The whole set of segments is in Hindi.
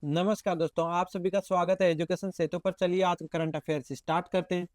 नमस्कार दोस्तों, आप सभी का स्वागत है एजुकेशन सेतु पर। चलिए आज करंट अफेयर्स स्टार्ट करते हैं।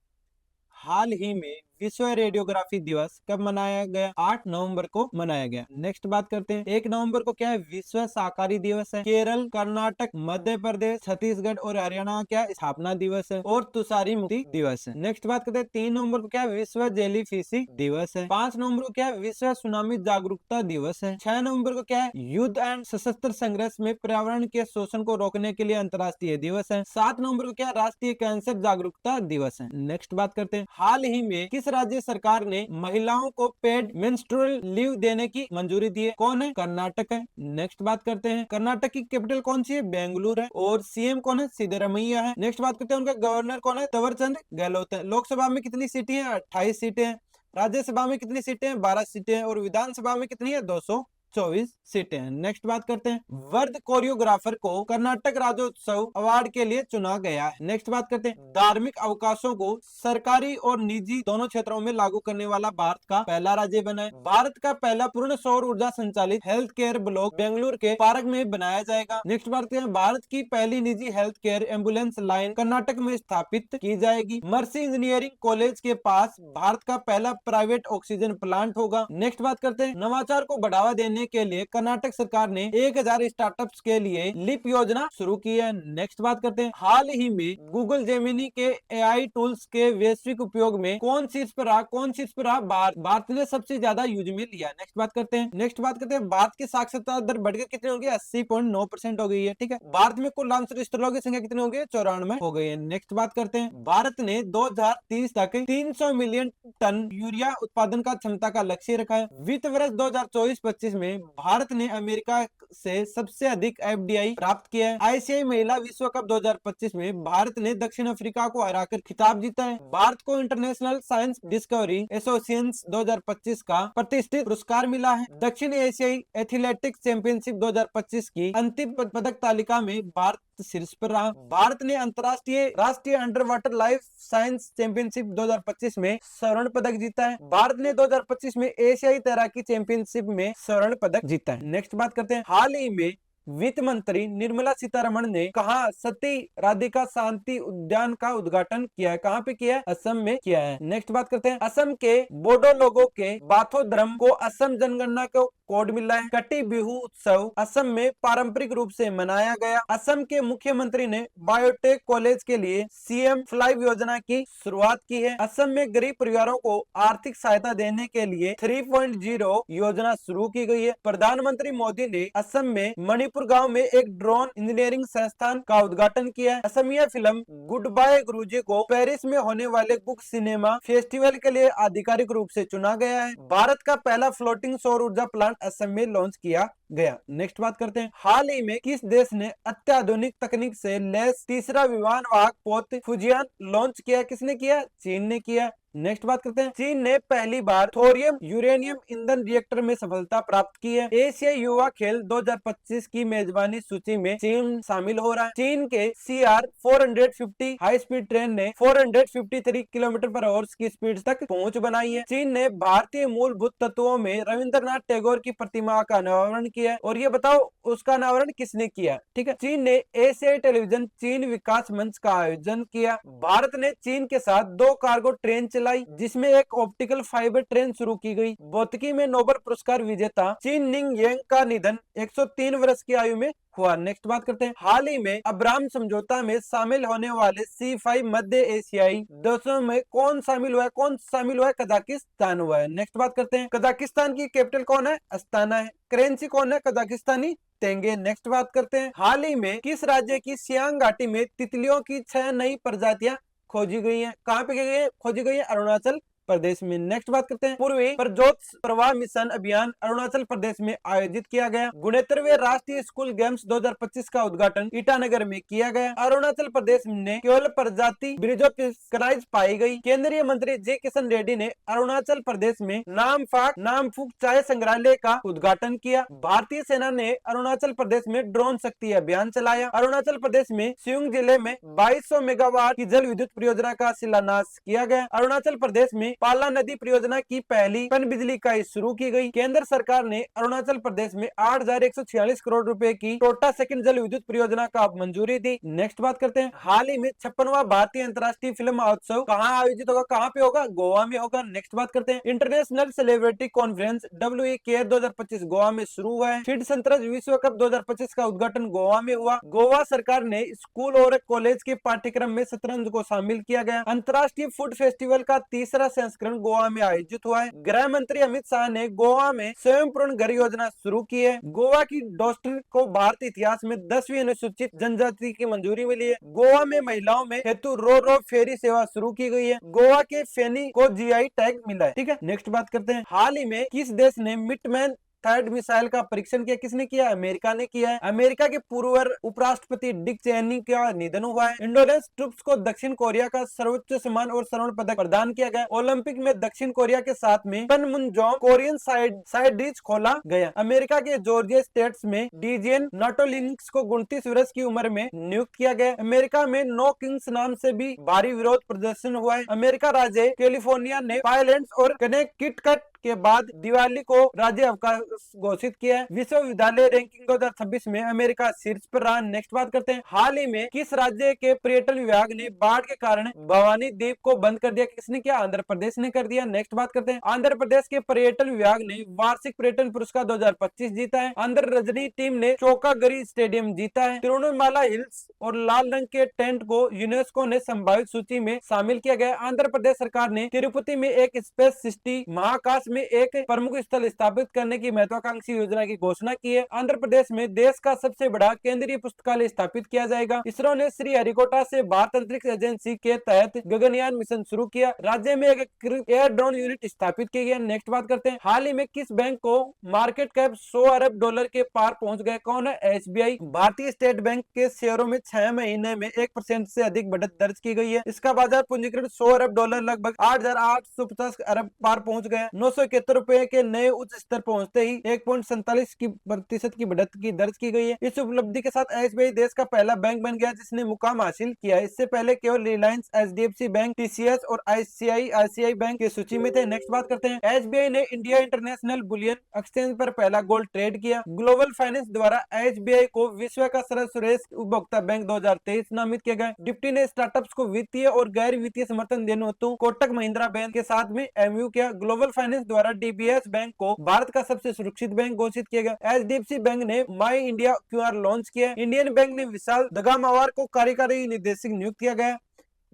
हाल ही में विश्व रेडियोग्राफी दिवस कब मनाया गया? 8 नवंबर को मनाया गया। नेक्स्ट बात करते हैं, 1 नवंबर को क्या है? विश्व शाकाहारी दिवस है। केरल, कर्नाटक, मध्य प्रदेश, छत्तीसगढ़ और हरियाणा का क्या स्थापना दिवस है और तुषारी मुक्ति दिवस है। नेक्स्ट बात करते हैं, 3 नवंबर को क्या है? विश्व जेली फिशी दिवस है। 5 नवंबर को क्या है? विश्व सुनामी जागरूकता दिवस है। 6 नवंबर को क्या है? युद्ध एंड सशस्त्र संघर्ष में पर्यावरण के शोषण को रोकने के लिए अंतर्राष्ट्रीय दिवस है। 7 नवंबर को क्या है? राष्ट्रीय कैंसर जागरूकता दिवस है। नेक्स्ट बात करते हैं, हाल ही में किस राज्य सरकार ने महिलाओं को पेड मेंस्ट्रुअल लीव देने की मंजूरी दी है? कौन है? कर्नाटक है। नेक्स्ट बात करते हैं, कर्नाटक की कैपिटल कौन सी है? बेंगलुरु है। और सीएम कौन है? सिद्धरमैया है। नेक्स्ट बात करते हैं, उनका गवर्नर कौन है? तवरचंद गहलोत है। लोकसभा में कितनी सीटें हैं? 28 सीटें हैं। राज्यसभा में कितनी सीटें हैं? 12 सीटें हैं। और विधानसभा में कितनी है? 224 सीटें हैं। नेक्स्ट बात करते हैं, वर्द कोरियोग्राफर को कर्नाटक राज्योत्सव अवार्ड के लिए चुना गया है। नेक्स्ट बात करते हैं, धार्मिक अवकाशों को सरकारी और निजी दोनों क्षेत्रों में लागू करने वाला भारत का पहला राज्य बना है। भारत का पहला पूर्ण सौर ऊर्जा संचालित हेल्थ केयर ब्लॉक बेंगलुरु के पार्क में बनाया जाएगा। नेक्स्ट बात करते हैं, भारत की पहली निजी health care ambulance line Karnataka में स्थापित की जाएगी। मर्सी इंजीनियरिंग कॉलेज के पास भारत का पहला प्राइवेट ऑक्सीजन प्लांट होगा। नेक्स्ट बात करते हैं, नवाचार को बढ़ावा देने के लिए कर्नाटक सरकार ने 1000 स्टार्टअप्स के लिए लिप योजना शुरू की है। नेक्स्ट बात करते हैं, हाल ही में गूगल जेमिनी के एआई टूल्स के वैश्विक उपयोग में कौन शीर्ष पर रहा? भारत ने सबसे ज्यादा यूज में लिया। नेक्स्ट बात करते हैं, भारत की साक्षरता दर बढ़कर कितनी होगी? 80.9% हो गई है। ठीक है, भारत में कुल आंसर स्थलों की संख्या कितनी हो गई है? 94 हो गई है। नेक्स्ट बात करते हैं, भारत ने 2030 तक 300 मिलियन टन यूरिया उत्पादन का क्षमता का लक्ष्य रखा है। वित्त वर्ष 2024-25 में भारत ने अमेरिका से सबसे अधिक एफडीआई प्राप्त किया है। आईसीआई महिला विश्व कप 2025 में भारत ने दक्षिण अफ्रीका को हराकर खिताब जीता है। भारत को इंटरनेशनल साइंस डिस्कवरी एसोसिएशन 2025 का प्रतिष्ठित पुरस्कार मिला है। दक्षिण एशियाई एथलेटिक्स चैंपियनशिप 2025 की अंतिम पदक तालिका में भारत शीर्ष पर रहा। भारत ने राष्ट्रीय under water life science championship 2025 में स्वर्ण पदक जीता है। भारत ने 2025 में एशियाई तैराकी चैंपियनशिप में स्वर्ण पदक जीता है। नेक्स्ट बात करते हैं, हाल ही में वित्त मंत्री निर्मला सीतारमण ने कहा सती राधिका शांति उद्यान का उद्घाटन किया है। कहाँ पे किया है? असम में किया है। नेक्स्ट बात करते हैं, असम के बोडो लोगों के बाथो धर्म को असम जनगणना को कोड मिला है। कटी बिहू उत्सव असम में पारंपरिक रूप से मनाया गया। असम के मुख्यमंत्री ने बायोटेक कॉलेज के लिए सीएम फ्लाइव योजना की शुरुआत की है। असम में गरीब परिवारों को आर्थिक सहायता देने के लिए 3.0 योजना शुरू की गई है। प्रधानमंत्री मोदी ने असम में मणिपुर गांव में एक ड्रोन इंजीनियरिंग संस्थान का उद्घाटन किया है। असमिया फिल्म गुड बाय गुरुजी को पेरिस में होने वाले बुक सिनेमा फेस्टिवल के लिए आधिकारिक रूप से चुना गया है। भारत का पहला फ्लोटिंग सौर ऊर्जा प्लांट असम में लॉन्च किया गया। नेक्स्ट बात करते हैं, हाल ही में किस देश ने अत्याधुनिक तकनीक से लैस तीसरा विमान वाहक पोत फुजियान लॉन्च किया? किसने किया? चीन ने किया। नेक्स्ट बात करते हैं, चीन ने पहली बार थोरियम यूरेनियम ईंधन रिएक्टर में सफलता प्राप्त की है। एशियाई युवा खेल 2025 की मेजबानी सूची में चीन शामिल हो रहा है। चीन के CR 450 हाई स्पीड ट्रेन ने 453 किलोमीटर पर आवर की स्पीड तक पहुंच बनाई है। चीन ने भारतीय मूलभूत तत्वों में रविंद्रनाथ टैगोर की प्रतिमा का अनावरण किया है। और ये बताओ उसका अनावरण किसने किया? ठीक है, चीन ने एशियाई टेलीविजन चीन विकास मंच का आयोजन किया। भारत ने चीन के साथ 2 कार्गो ट्रेन चलाई जिसमें एक ऑप्टिकल फाइबर ट्रेन शुरू की गई। भौतिकी में नोबेल पुरस्कार विजेता चीन निंग येंग का निधन 103 वर्ष की आयु में हुआ। नेक्स्ट बात करते हैं, हाल ही में अब्राहम समझौता में शामिल होने वाले C5 मध्य एशियाई देशों में कौन शामिल हुआ है? कजाकिस्तान हुआ है। नेक्स्ट बात करते हैं, कजाकिस्तान की कैपिटल कौन है? अस्ताना है। करेंसी कौन है? कजाकिस्तानी तेंगे। नेक्स्ट बात करते हैं, हाल ही में किस राज्य की सियांग घाटी में तितलियों की 6 नई प्रजातियां खोजी गई है? कहाँ पे खोजी गई है? अरुणाचल प्रदेश में। नेक्स्ट बात करते हैं, पूर्वी प्रज्योत प्रवाह मिशन अभियान अरुणाचल प्रदेश में आयोजित किया गया। 69वें राष्ट्रीय स्कूल गेम्स 2025 का उद्घाटन ईटानगर में किया गया। अरुणाचल प्रदेश में केवल प्रजाति ब्रिजोपिस्कराइज पाई गई। केंद्रीय मंत्री जे किशन रेड्डी ने अरुणाचल प्रदेश में नामफुक चाय संग्रहालय का उद्घाटन किया। भारतीय सेना ने अरुणाचल प्रदेश में ड्रोन शक्ति अभियान चलाया। अरुणाचल प्रदेश में सियोंग जिले में 2200 मेगावाट की जल विद्युत परियोजना का शिलान्यास किया गया। अरुणाचल प्रदेश में पाला नदी परियोजना की पहली पनबिजली इकाई शुरू की गई। केंद्र सरकार ने अरुणाचल प्रदेश में 8,146 करोड़ रुपए की टोटा सेकंड जल विद्युत परियोजना का मंजूरी दी। नेक्स्ट बात करते हैं, हाल ही में 56वां भारतीय अंतर्राष्ट्रीय फिल्म महोत्सव कहाँ आयोजित होगा, कहाँ पे होगा, गोवा में होगा। नेक्स्ट बात करते हैं, international celebrity conference WE care 2025 Goa में शुरू हुआ है। फील्ड सतरंज विश्व कप 2025 का उद्घाटन गोवा में हुआ। गोवा सरकार ने स्कूल और कॉलेज के पाठ्यक्रम में शतरंज को शामिल किया गया। अंतर्राष्ट्रीय फूड फेस्टिवल का तीसरा संस्करण गोवा में आयोजित हुआ है। गृह मंत्री अमित शाह ने गोवा में स्वयं पूर्ण घर योजना शुरू की है। गोवा की डॉस्टर को भारतीय इतिहास में 10वीं अनुसूचित जनजाति की मंजूरी मिली है। गोवा में महिलाओं में हेतु रो रो फेरी सेवा शुरू की गई है। गोवा के फेनी को GI टैग मिला है। ठीक है, नेक्स्ट बात करते हैं, हाल ही में किस देश ने मिटमैन थर्ड मिसाइल का परीक्षण किया, किसने किया, अमेरिका ने किया है। अमेरिका के पूर्व उपराष्ट्रपति डिक चेनी का निधन हुआ है। इंडोनेशियन ट्रूप्स को दक्षिण कोरिया का सर्वोच्च सम्मान और स्वर्ण पदक प्रदान किया गया। ओलंपिक में दक्षिण कोरिया के साथ में पनमुनजोंग कोरियन साइड डिश खोला गया। अमेरिका के जॉर्जिया स्टेट्स में डीजीएन नाटोलिनिक्स को 29 वर्ष की उम्र में नियुक्त किया गया। अमेरिका में नो किंग्स नाम से भी भारी विरोध प्रदर्शन हुआ है। अमेरिका राज्य कैलिफोर्निया ने पायलट्स और कनेक्टिकट के बाद दिवाली को राज्य अवकाश घोषित किया है। विश्वविद्यालय रैंकिंग 2026 में अमेरिका शीर्ष पर रहा। नेक्स्ट बात करते हैं, हाल ही में किस राज्य के पर्यटन विभाग ने बाढ़ के कारण भवानी द्वीप को बंद कर दिया, किसने किया, आंध्र प्रदेश ने कर दिया। नेक्स्ट बात करते हैं, आंध्र प्रदेश के पर्यटन विभाग ने वार्षिक पर्यटन पुरस्कार 2025 जीता है। आंध्र रजनी टीम ने चौकागरी स्टेडियम जीता है। तिरुवन्नामला हिल्स और लाल रंग के टेंट को यूनेस्को ने संभावित सूची में शामिल किया गया। आंध्र प्रदेश सरकार ने तिरुपति में एक स्पेस सिटी महाकाश में एक प्रमुख स्थल स्थापित करने की महत्वाकांक्षी योजना की घोषणा की है। आंध्र प्रदेश में देश का सबसे बड़ा केंद्रीय पुस्तकालय स्थापित किया जाएगा। इसरो ने श्रीहरिकोटा से भारत अंतरिक्ष एजेंसी के तहत गगनयान मिशन शुरू किया। राज्य में एक एयर ड्रोन यूनिट स्थापित की गई। नेक्स्ट बात करते हैं, हाल ही में किस बैंक को मार्केट कैप 100 अरब डॉलर के पार पहुंच गए, कौन है, SBI। भारतीय स्टेट बैंक के शेयरों में 6 महीने में 1% से अधिक बढ़त दर्ज की गई है। इसका बाजार पूंजीकरण 100 अरब डॉलर लगभग 8,850 अरब पार पहुंच गया। 971 रुपए के नए उच्च स्तर पहुंचते ही 1.47% की बढ़त की दर्ज की गई है। इस उपलब्धि के साथ SBI देश का पहला बैंक बन गया जिसने मुकाम हासिल किया। इससे पहले केवल रिलायंस, HDFC बैंक, TCS और ICICI बैंक की सूची में थे। नेक्स्ट बात करते हैं, SBI ने इंडिया इंटरनेशनल बुलियन एक्सचेंज पर पहला गोल्ड ट्रेड किया। ग्लोबल फाइनेंस द्वारा SBI को विश्व का सर्वश्रेष्ठ उपभोक्ता बैंक 2023 नामित किया गया। डिप्टी ने स्टार्टअप्स को वित्तीय और गैर वित्तीय समर्थन देने हेतु कोटक महिंद्रा बैंक के साथ में MOU किया। ग्लोबल फाइनेंस द्वारा DBS बैंक को भारत का सबसे सुरक्षित बैंक घोषित किया गया। HDFC बैंक ने माई इंडिया QR लॉन्च किया। इंडियन बैंक ने विशाल दगामावार को कार्यकारी निदेशक नियुक्त किया गया।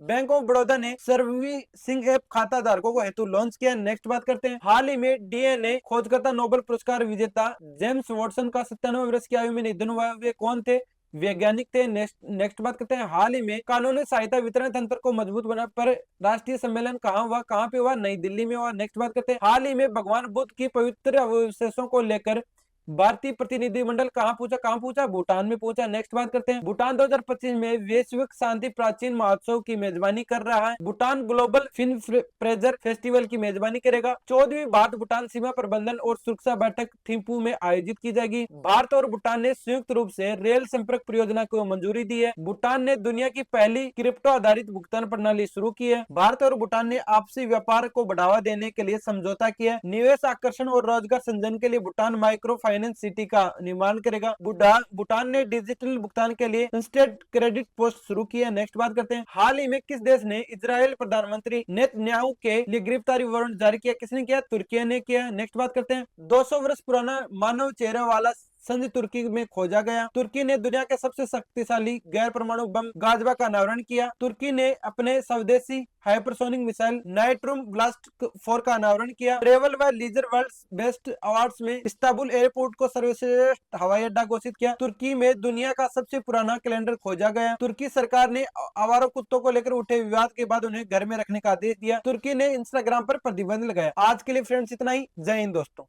बैंक ऑफ बड़ौदा ने सर्विसिंग ऐप खाता धारकों को हेतु लॉन्च किया। नेक्स्ट बात करते हैं, हाल ही में DNA खोजकर्ता नोबेल पुरस्कार विजेता जेम्स वॉटसन का 97 वर्ष की आयु में निधन हुआ। वे कौन थे, वैज्ञानिक थे। नेक्स्ट बात करते हैं, हाल ही में कानूनी सहायता वितरण तंत्र को मजबूत बना पर राष्ट्रीय सम्मेलन कहाँ हुआ, कहाँ पे हुआ, नई दिल्ली में हुआ। नेक्स्ट बात करते हैं, हाल ही में भगवान बुद्ध की पवित्र अवशेषों को लेकर भारतीय प्रतिनिधिमंडल कहाँ पूछा, भूटान में पूछा। नेक्स्ट बात करते हैं, भूटान 2025 में वैश्विक शांति प्राचीन महोत्सव की मेजबानी कर रहा है। Bhutan global film pleasure festival की मेजबानी करेगा। 14वीं भारत भूटान सीमा प्रबंधन और सुरक्षा बैठक थिम्पू में आयोजित की जाएगी। भारत और भूटान ने संयुक्त रूप से रेल संपर्क परियोजना को मंजूरी दी है। भूटान ने दुनिया की पहली क्रिप्टो आधारित भुगतान प्रणाली शुरू की है। भारत और भूटान ने आपसी व्यापार को बढ़ावा देने के लिए समझौता किया। निवेश आकर्षण और रोजगार सृजन के लिए भूटान माइक्रो फाइनेंस सिटी का निर्माण करेगा। भूटान ने डिजिटल भुगतान के लिए इंस्टेंट क्रेडिट पोस्ट शुरू किया। नेक्स्ट बात करते हैं, हाल ही में किस देश ने इजरायल प्रधानमंत्री नेतन्याहू के लिए गिरफ्तारी वारंट जारी किया, किसने किया, तुर्की ने किया। नेक्स्ट बात करते हैं, 200 वर्ष पुराना मानव चेहरा वाला संधि तुर्की में खोजा गया। तुर्की ने दुनिया के सबसे शक्तिशाली गैर परमाणु बम गाजवा का अनावरण किया। तुर्की ने अपने स्वदेशी हाइपरसोनिक मिसाइल नाइट्रूम ब्लास्ट 4 का अनावरण किया। ट्रेवल व लीजर वर्ल्ड बेस्ट अवार्ड्स में इस्तांबुल एयरपोर्ट को सर्वश्रेष्ठ हवाई अड्डा घोषित किया। तुर्की में दुनिया का सबसे पुराना कैलेंडर खोजा गया। तुर्की सरकार ने आवारा कुत्तों को लेकर उठे विवाद के बाद उन्हें घर में रखने का आदेश दिया। तुर्की ने इंस्टाग्राम पर प्रतिबंध लगाया। आज के लिए फ्रेंड्स इतना ही। जय हिंद दोस्तों।